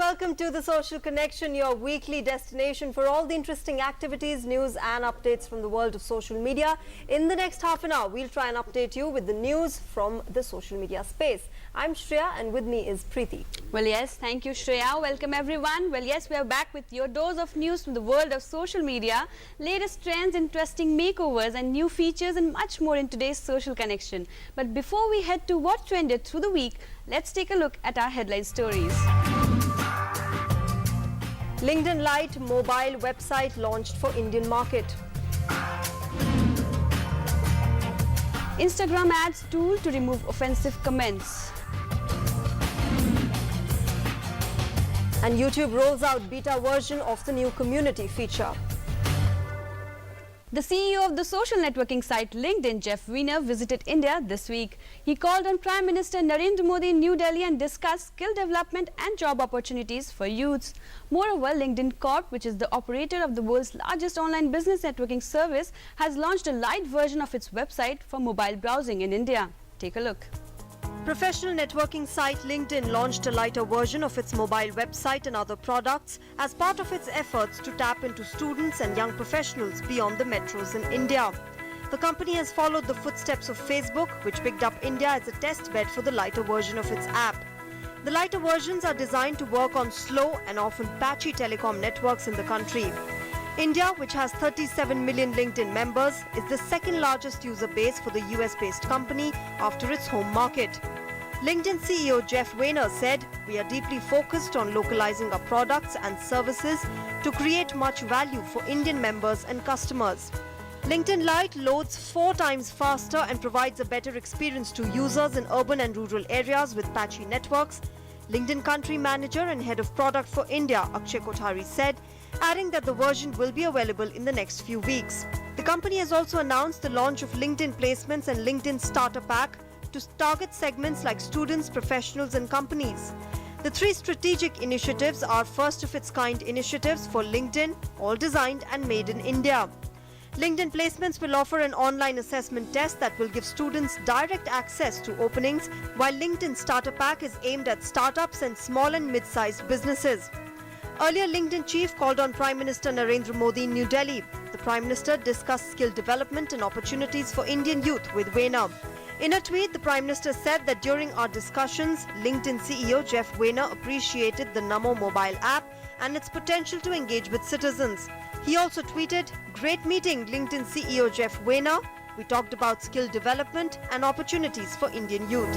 welcome to The Social Connection, your weekly destination for all the interesting activities, news and updates from the world of social media. In the next half an hour, we'll try and update you with the news from the social media space. I'm Shreya and with me is Preeti. Well, yes, thank you, Shreya. Welcome, everyone. Well, yes, we are back with your dose of news from the world of social media, latest trends, interesting makeovers and new features and much more in today's Social Connection. But before we head to what trended through the week, let's take a look at our headline stories. LinkedIn Lite mobile website launched for Indian market. Instagram adds tool to remove offensive comments. And YouTube rolls out beta version of the new community feature. The CEO of the social networking site LinkedIn, Jeff Weiner, visited India this week. He called on Prime Minister Narendra Modi in New Delhi and discussed skill development and job opportunities for youths. Moreover, LinkedIn Corp, which is the operator of the world's largest online business networking service, has launched a light version of its website for mobile browsing in India. Take a look. Professional networking site LinkedIn launched a lighter version of its mobile website and other products as part of its efforts to tap into students and young professionals beyond the metros in India. The company has followed the footsteps of Facebook, which picked up India as a test bed for the lighter version of its app. The lighter versions are designed to work on slow and often patchy telecom networks in the country. India, which has 37 million LinkedIn members, is the second largest user base for the US-based company after its home market. LinkedIn CEO Jeff Weiner said, "We are deeply focused on localizing our products and services to create much value for Indian members and customers." LinkedIn Lite loads 4 times faster and provides a better experience to users in urban and rural areas with patchy networks. LinkedIn Country Manager and Head of Product for India, Akshay Kothari, said, adding that the version will be available in the next few weeks. The company has also announced the launch of LinkedIn Placements and LinkedIn Starter Pack to target segments like students, professionals and companies. The 3 strategic initiatives are first-of-its-kind initiatives for LinkedIn, all designed and made in India. LinkedIn Placements will offer an online assessment test that will give students direct access to openings, while LinkedIn Starter Pack is aimed at startups and small and mid-sized businesses. Earlier, LinkedIn chief called on Prime Minister Narendra Modi in New Delhi. The Prime Minister discussed skill development and opportunities for Indian youth with Weiner. In a tweet, the Prime Minister said that during our discussions, LinkedIn CEO Jeff Weiner appreciated the Namo mobile app and its potential to engage with citizens. He also tweeted, "Great meeting, LinkedIn CEO Jeff Weiner. We talked about skill development and opportunities for Indian youth."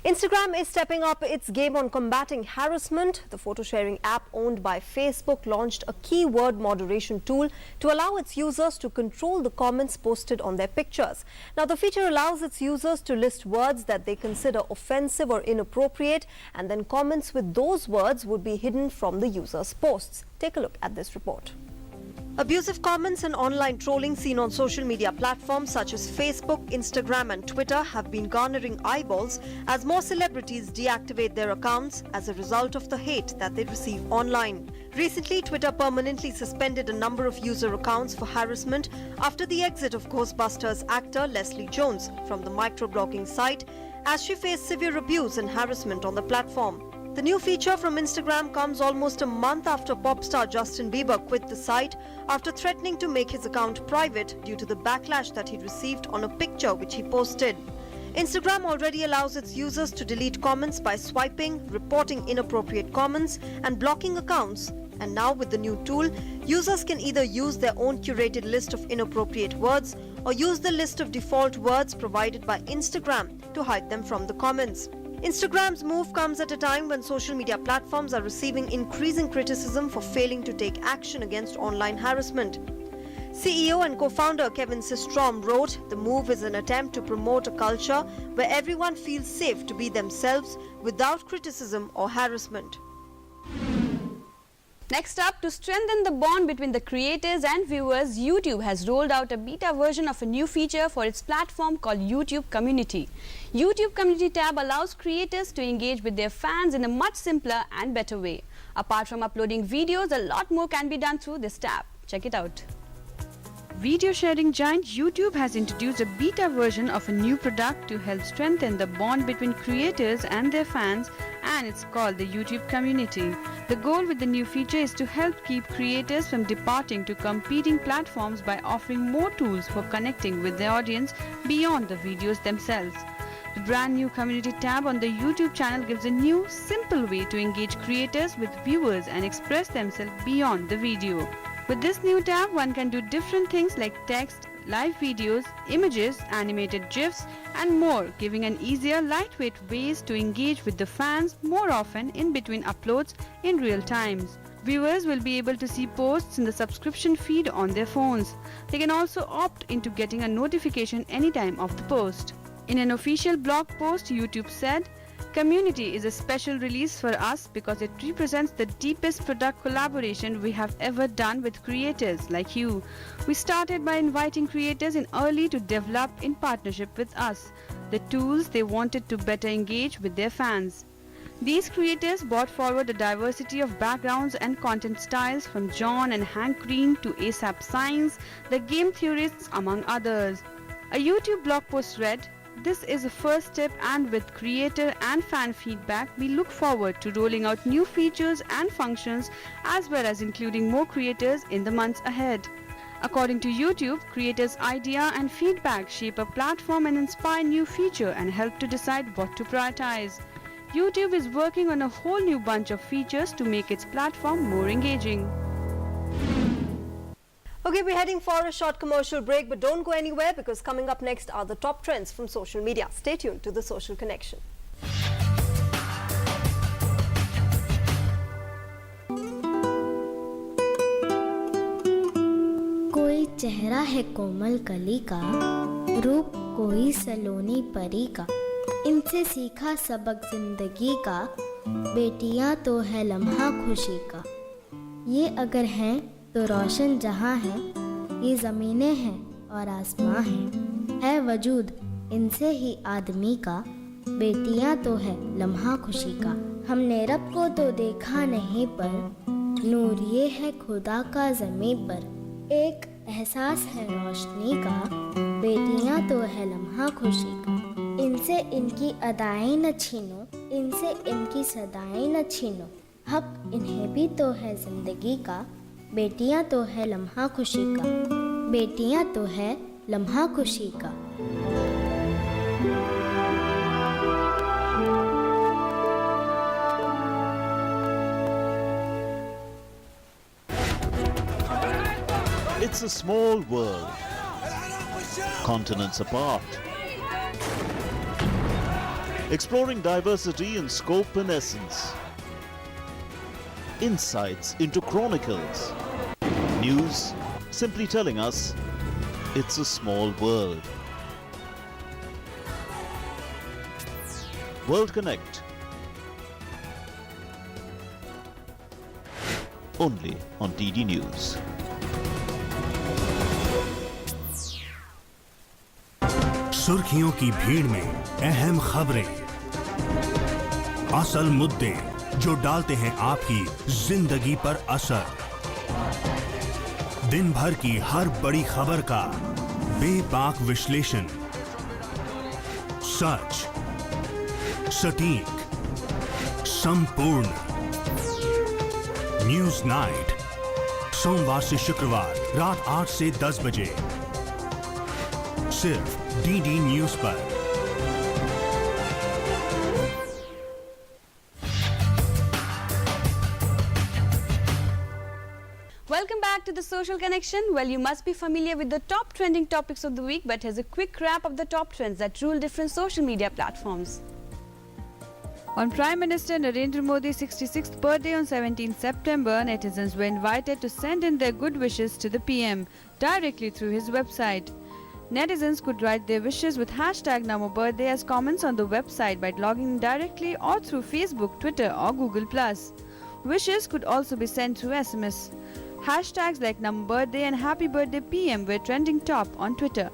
Instagram is stepping up its game on combating harassment. The photo-sharing app owned by Facebook launched a keyword moderation tool to allow its users to control the comments posted on their pictures. Now, the feature allows its users to list words that they consider offensive or inappropriate, and then comments with those words would be hidden from the user's posts. Take a look at this report. Abusive comments and online trolling seen on social media platforms such as Facebook, Instagram and Twitter have been garnering eyeballs as more celebrities deactivate their accounts as a result of the hate that they receive online. Recently, Twitter permanently suspended a number of user accounts for harassment after the exit of Ghostbusters actor Leslie Jones from the microblogging site as she faced severe abuse and harassment on the platform. The new feature from Instagram comes almost a month after pop star Justin Bieber quit the site after threatening to make his account private due to the backlash that he received on a picture which he posted. Instagram already allows its users to delete comments by swiping, reporting inappropriate comments, and blocking accounts. And now with the new tool, users can either use their own curated list of inappropriate words or use the list of default words provided by Instagram to hide them from the comments. Instagram's move comes at a time when social media platforms are receiving increasing criticism for failing to take action against online harassment. CEO and co-founder Kevin Systrom wrote, "The move is an attempt to promote a culture where everyone feels safe to be themselves without criticism or harassment." Next up, to strengthen the bond between the creators and viewers, YouTube has rolled out a beta version of a new feature for its platform called YouTube Community. YouTube Community tab allows creators to engage with their fans in a much simpler and better way. Apart from uploading videos, a lot more can be done through this tab. Check it out. Video sharing giant YouTube has introduced a beta version of a new product to help strengthen the bond between creators and their fans and it's called the YouTube community. The goal with the new feature is to help keep creators from departing to competing platforms by offering more tools for connecting with their audience beyond the videos themselves. The brand new community tab on the YouTube channel gives a new, simple way to engage creators with viewers and express themselves beyond the video. With this new tab, one can do different things like text, live videos, images, animated GIFs, and more, giving an easier, lightweight ways to engage with the fans more often in between uploads in real times. Viewers will be able to see posts in the subscription feed on their phones. They can also opt into getting a notification anytime of the post. In an official blog post, YouTube said, "Community is a special release for us because it represents the deepest product collaboration we have ever done with creators like you. We started by inviting creators in early to develop in partnership with us the tools they wanted to better engage with their fans. These creators brought forward a diversity of backgrounds and content styles from John and Hank Green to ASAP Science, the game theorists, among others." A YouTube blog post read, "This is a first step, and with creator and fan feedback, we look forward to rolling out new features and functions as well as including more creators in the months ahead." According to YouTube, creators' idea and feedback shape a platform and inspire new feature and help to decide what to prioritize. YouTube is working on a whole new bunch of features to make its platform more engaging. Okay, we're heading for a short commercial break, but don't go anywhere because coming up next are the top trends from social media. Stay tuned to The Social Connection. कोई चेहरा है कोमल कली का, रूप कोई सलोनी परी का, इनसे सीखा सबक जिंदगी का, बेटियां तो है लम्हा खुशी का। ये अगर हैं तो रोशन जहां है, ये ज़मीनें हैं और आसमां हैं, है वजूद इनसे ही आदमी का, बेटियां तो है लम्हा खुशी का। हमने रब को तो देखा नहीं पर नूर ये है खुदा का ज़मीं पर, एक एहसास है रोशनी का, बेटियां तो है लम्हा खुशी का। इनसे इनकी अदाएं न छीनो, इनसे इनकी सदाएं न छीनो, हक इन्हें भी तो है ज़िंदगी का, बेटियां तो है लम्हा खुशी का, बेटियां तो है लम्हा खुशी का। It's a small world, continents apart, exploring diversity in scope and essence. Insights into chronicles. News simply telling us it's a small world. World Connect. Only on DD News. सुर्खियों की भीड़ में अहम खबरें, असल मुद्दे जो डालते हैं आपकी जिंदगी पर असर। दिन भर की हर बड़ी खबर का बेबाक विश्लेषण, सच, सटीक, संपूर्ण। न्यूज नाइट, सोमवार से शुक्रवार रात 8 से 10 बजे, सिर्फ डीडी न्यूज पर। Welcome back to The Social Connection. Well, you must be familiar with the top trending topics of the week, but here's a quick wrap of the top trends that rule different social media platforms. On Prime Minister Narendra Modi's 66th birthday on 17 September, netizens were invited to send in their good wishes to the PM directly through his website. Netizens could write their wishes with hashtag Namo Birthday as comments on the website by logging in directly or through Facebook, Twitter or Google+. Wishes could also be sent through SMS. Hashtags like Namo Birthday and Happy Birthday PM were trending top on Twitter.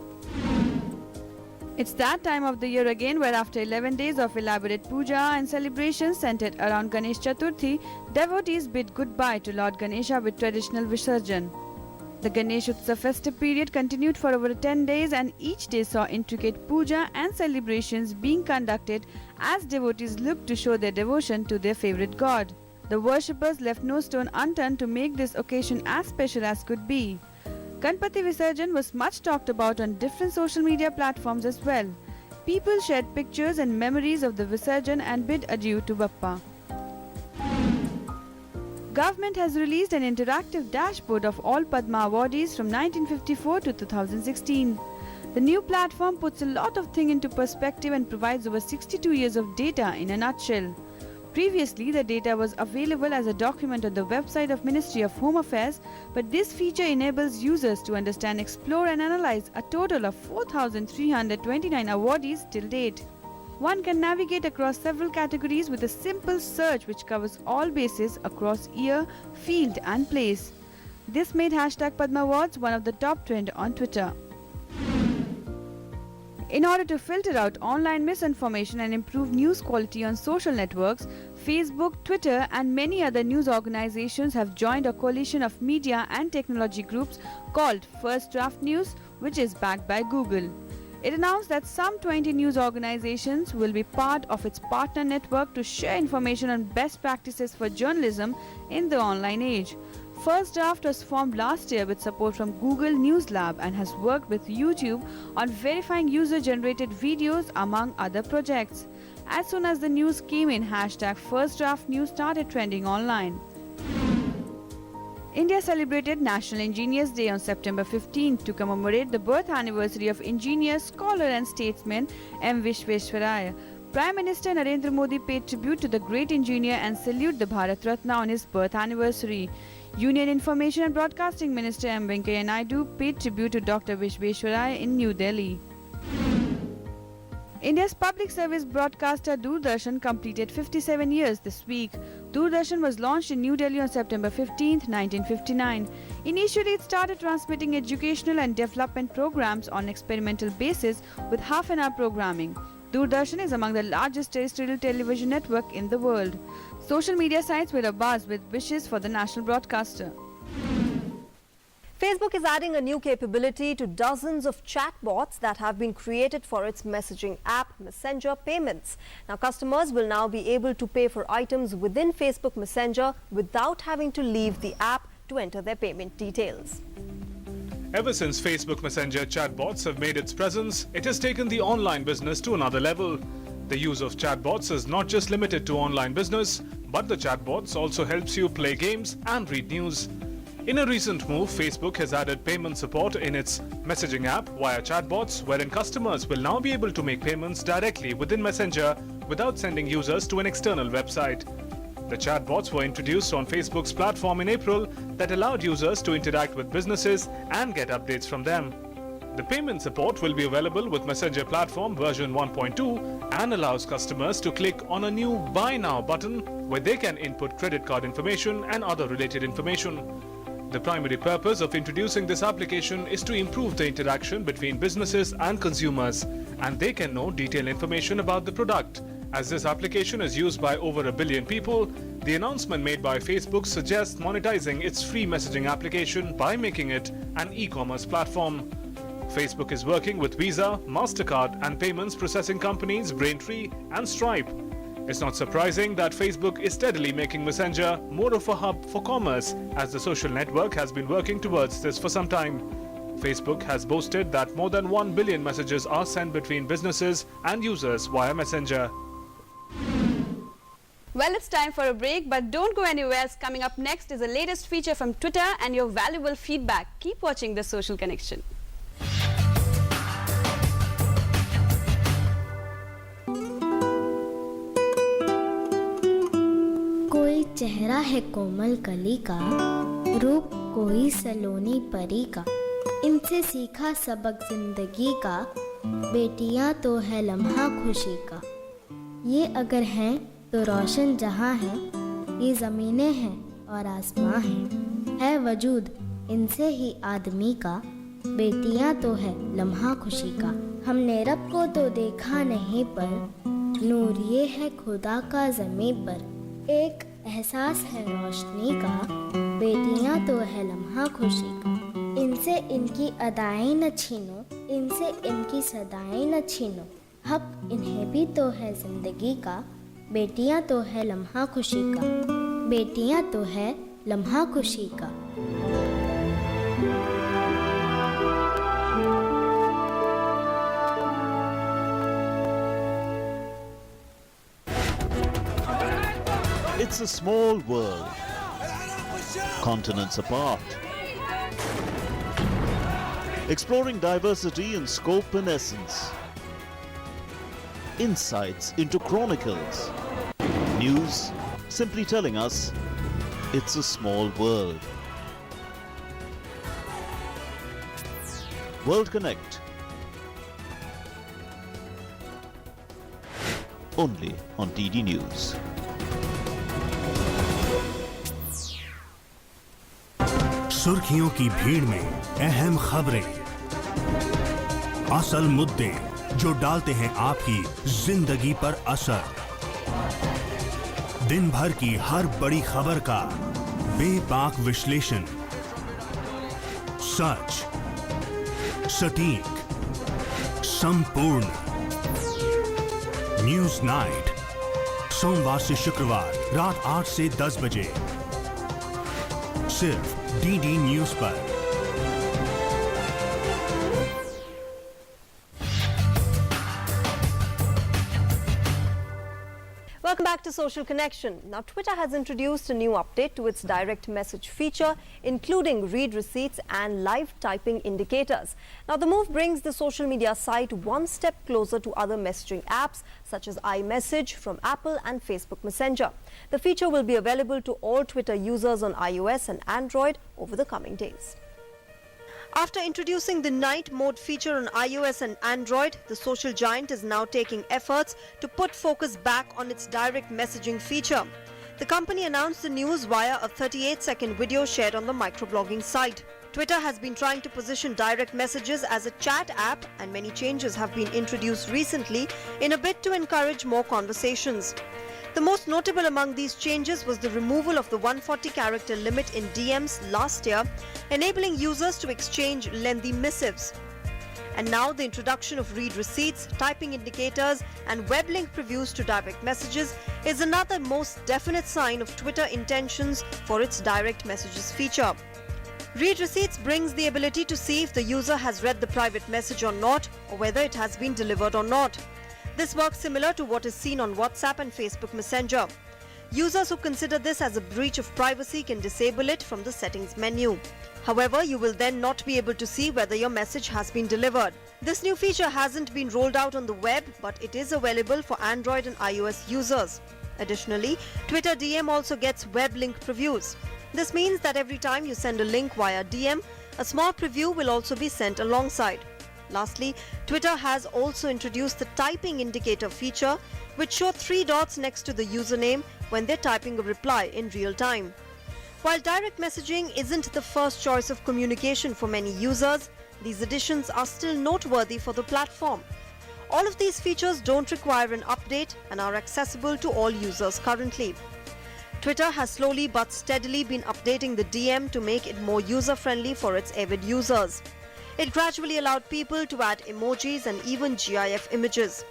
It's that time of the year again where after 11 days of elaborate puja and celebrations centered around Ganesh Chaturthi, devotees bid goodbye to Lord Ganesha with traditional Visarjan. The Ganesh Utsav festive period continued for over 10 days, and each day saw intricate puja and celebrations being conducted as devotees looked to show their devotion to their favorite god. The worshippers left no stone unturned to make this occasion as special as could be. Ganpati Visarjan was much talked about on different social media platforms as well. People shared pictures and memories of the Visarjan and bid adieu to Bappa. Government has released an interactive dashboard of all Padma awardees from 1954 to 2016. The new platform puts a lot of things into perspective and provides over 62 years of data in a nutshell. Previously, the data was available as a document on the website of Ministry of Home Affairs, but this feature enables users to understand, explore and analyze a total of 4,329 awardees till date. One can navigate across several categories with a simple search which covers all bases across year, field and place. This made #Padma Awards one of the top trend on Twitter. In order to filter out online misinformation and improve news quality on social networks, Facebook, Twitter and many other news organizations have joined a coalition of media and technology groups called First Draft News, which is backed by Google. It announced that some 20 news organizations will be part of its partner network to share information on best practices for journalism in the online age. First Draft was formed last year with support from Google News Lab and has worked with YouTube on verifying user-generated videos among other projects. As soon as the news came in, #First Draft News started trending online. India celebrated National Engineers Day on September 15 to commemorate the birth anniversary of engineer, scholar and statesman M. Vishveshwaraya. Prime Minister Narendra Modi paid tribute to the great engineer and saluted the Bharat Ratna on his birth anniversary. Union Information and Broadcasting Minister M. Venkaiah Naidu paid tribute to Dr. Vishveshwaraya in New Delhi. India's public service broadcaster Doordarshan completed 57 years this week. Doordarshan was launched in New Delhi on September 15, 1959. Initially, it started transmitting educational and development programs on experimental basis with half-an-hour programming. Doordarshan is among the largest terrestrial television network in the world. Social media sites were abuzz with wishes for the national broadcaster. Facebook is adding a new capability to dozens of chatbots that have been created for its messaging app Messenger Payments. Now, customers will now be able to pay for items within Facebook Messenger without having to leave the app to enter their payment details. Ever since Facebook Messenger chatbots have made its presence, it has taken the online business to another level. The use of chatbots is not just limited to online business, but the chatbots also helps you play games and read news. In a recent move, Facebook has added payment support in its messaging app via chatbots, wherein customers will now be able to make payments directly within Messenger without sending users to an external website. The chatbots were introduced on Facebook's platform in April that allowed users to interact with businesses and get updates from them. The payment support will be available with Messenger platform version 1.2 and allows customers to click on a new Buy Now button where they can input credit card information and other related information. The primary purpose of introducing this application is to improve the interaction between businesses and consumers, and they can know detailed information about the product. As this application is used by over 1 billion people, the announcement made by Facebook suggests monetizing its free messaging application by making it an e-commerce platform. Facebook is working with Visa, MasterCard and payments processing companies Braintree and Stripe. It's not surprising that Facebook is steadily making Messenger more of a hub for commerce, as the social network has been working towards this for some time. Facebook has boasted that more than 1 billion messages are sent between businesses and users via Messenger. Well, it's time for a break, but don't go anywhere. Coming up next is the latest feature from Twitter and your valuable feedback. Keep watching The Social Connection. कोई चेहरा है कोमल कली का, रूप कोई सलोनी परी का, इनसे सीखा सबक जिंदगी का, बेटियां तो है लम्हा खुशी का। ये अगर हैं तो रोशन जहां है, ये ज़मीनें हैं और आसमां हैं, है वजूद इनसे ही आदमी का, बेटियां तो है लम्हा खुशी का। हमने रब को तो देखा नहीं पर नूर ये है खुदा का ज़मीं पर, एक एहसास है रोशनी का, बेटियां तो है लम्हा खुशी का। इनसे इनकी अदाएं न छीनो, इनसे इनकी सदाएं न छीनो। हक इन्हें भी तो है जिंदगी का, बेटियां तो है लम्हा खुशी का, बेटियां तो है लम्हा खुशी का। It's a small world, continents apart, exploring diversity in scope and essence. Insights into chronicles. News simply telling us it's a small world. World Connect. Only on DD News. सुर्खियों की भीड़ में अहम खबरें, असल मुद्दे जो डालते हैं आपकी जिंदगी पर असर। दिन भर की हर बड़ी खबर का बेबाक विश्लेषण, सच, सटीक, संपूर्ण। न्यूज नाइट, सोमवार से शुक्रवार रात 8 से 10 बजे, सिर्फ डीडी न्यूज पर। Welcome back to Social Connection. Now, Twitter has introduced a new update to its direct message feature, including read receipts and live typing indicators. Now, the move brings the social media site one step closer to other messaging apps such as iMessage from Apple and Facebook Messenger. The feature will be available to all Twitter users on iOS and Android over the coming days. After introducing the night mode feature on iOS and Android, the social giant is now taking efforts to put focus back on its direct messaging feature. The company announced the news via a 38-second video shared on the microblogging site. Twitter has been trying to position direct messages as a chat app, and many changes have been introduced recently in a bid to encourage more conversations. The most notable among these changes was the removal of the 140-character limit in DMs last year, enabling users to exchange lengthy missives. And now the introduction of read receipts, typing indicators, and web link previews to direct messages is another most definite sign of Twitter intentions for its direct messages feature. Read receipts brings the ability to see if the user has read the private message or not, or whether it has been delivered or not. This works similar to what is seen on WhatsApp and Facebook Messenger. Users who consider this as a breach of privacy can disable it from the settings menu. However, you will then not be able to see whether your message has been delivered. This new feature hasn't been rolled out on the web, but it is available for Android and iOS users. Additionally, Twitter DM also gets web link previews. This means that every time you send a link via DM, a small preview will also be sent alongside. Lastly, Twitter has also introduced the typing indicator feature, which shows 3 dots next to the username when they're typing a reply in real time. While direct messaging isn't the first choice of communication for many users, these additions are still noteworthy for the platform. All of these features don't require an update and are accessible to all users currently. Twitter has slowly but steadily been updating the DM to make it more user-friendly for its avid users. It gradually allowed people to add emojis and even GIF images.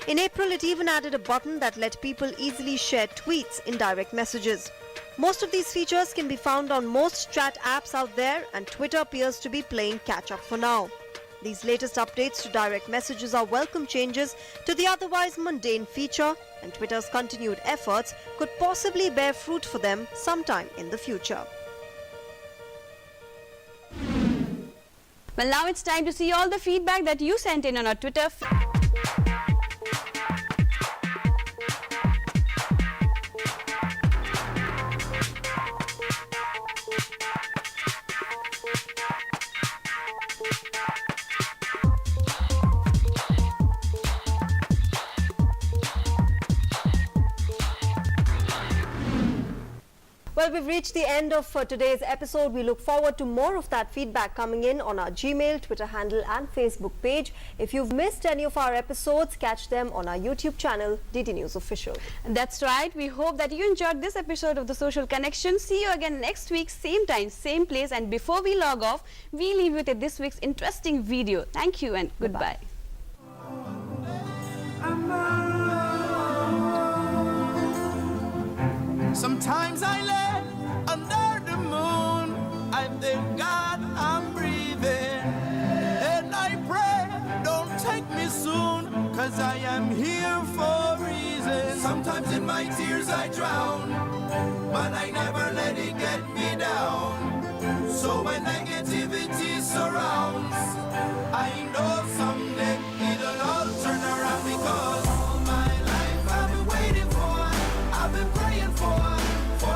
In April, it even added a button that let people easily share tweets in direct messages. Most of these features can be found on most chat apps out there, and Twitter appears to be playing catch-up for now. These latest updates to direct messages are welcome changes to the otherwise mundane feature, and Twitter's continued efforts could possibly bear fruit for them sometime in the future. Well, now it's time to see all the feedback that you sent in on our Twitter. Well, we've reached the end of today's episode. We look forward to more of that feedback coming in on our Gmail, Twitter handle and Facebook page. If you've missed any of our episodes, catch them on our YouTube channel, DD News Official. That's right. We hope that you enjoyed this episode of The Social Connection. See you again next week, same time, same place. And before we log off, we leave you with this week's interesting video. Thank you and goodbye. Sometimes I lay under the moon, I thank God I'm breathing, and I pray don't take me soon, cause I am here for a reason. Sometimes in my tears I drown, but I never let it get me down. So when negativity surrounds, I know someday it'll all turn around, because all my life I've been waiting for, I've been praying for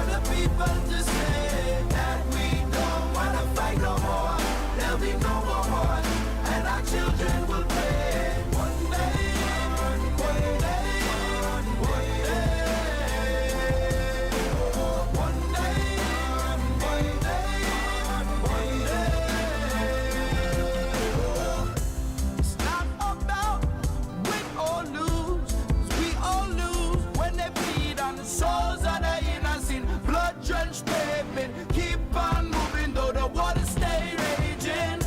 the people to say that we don't wanna fight no more. There'll be no more war, and our children will pray. One day, one day, one day, one day, one day. It's not about win or lose, 'cause we all lose when they bleed on the souls of the innocent. Blood-drenched pavement, keep on moving though the water stay raging.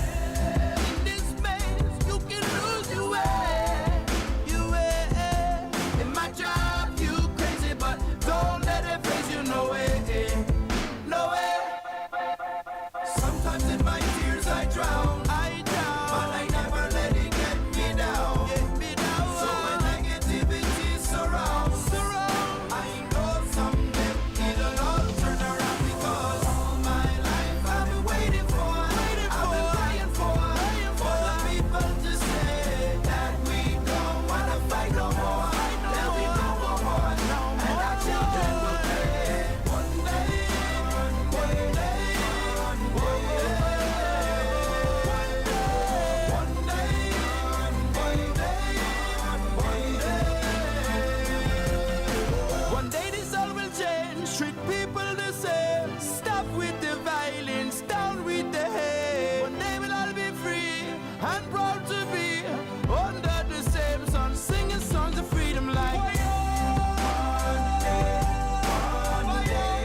In this maze, you can lose your way, your way. It might drive you crazy, but don't let it phase you, no way, no way. Sometimes in my tears I drown, but I never let it get me down. So when negativity surrounds, I know someday it'll all turn around, because all my life I've been waiting for, I've been praying for the people to say that we don't wanna fight no more. There'll be no more war, and our children will pray. One day, one day, one day, one day this all will change. Treat people the same. Stop with the violence, down with the hate. One day we'll all be free and proud to be under the same sun, singing songs of freedom like one day, one day,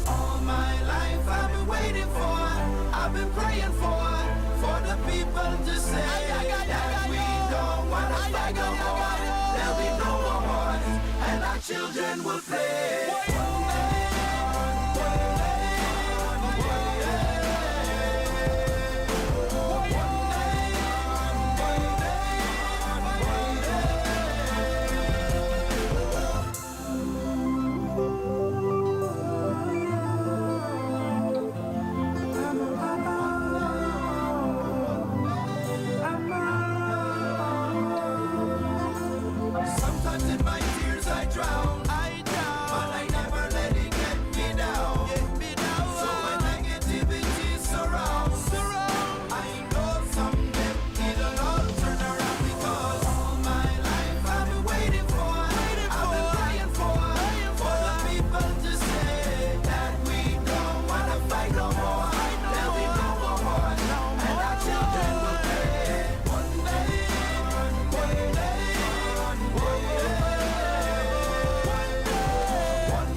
all my life I've been waiting for, I've been praying for the people to say that we don't wanna fight no more. There'll be no more wars, and our children will play. Sometimes in my tears I drown, but I never let it get me down. So when negativity surrounds, I know someday it'll all turn around, because all my life I've been waiting for, I've been praying for the people to say that we don't wanna fight no more. There'll be no more war, and our children will pray. One day, one day, one day, one day, one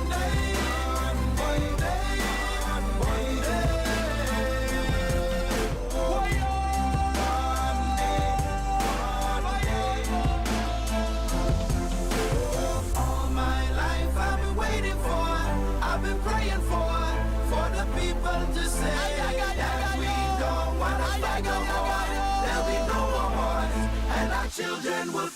day, all my life I've been waiting for, I've been praying for the people to say that we don't wanna fight no more. There'll be no more wars, and our children will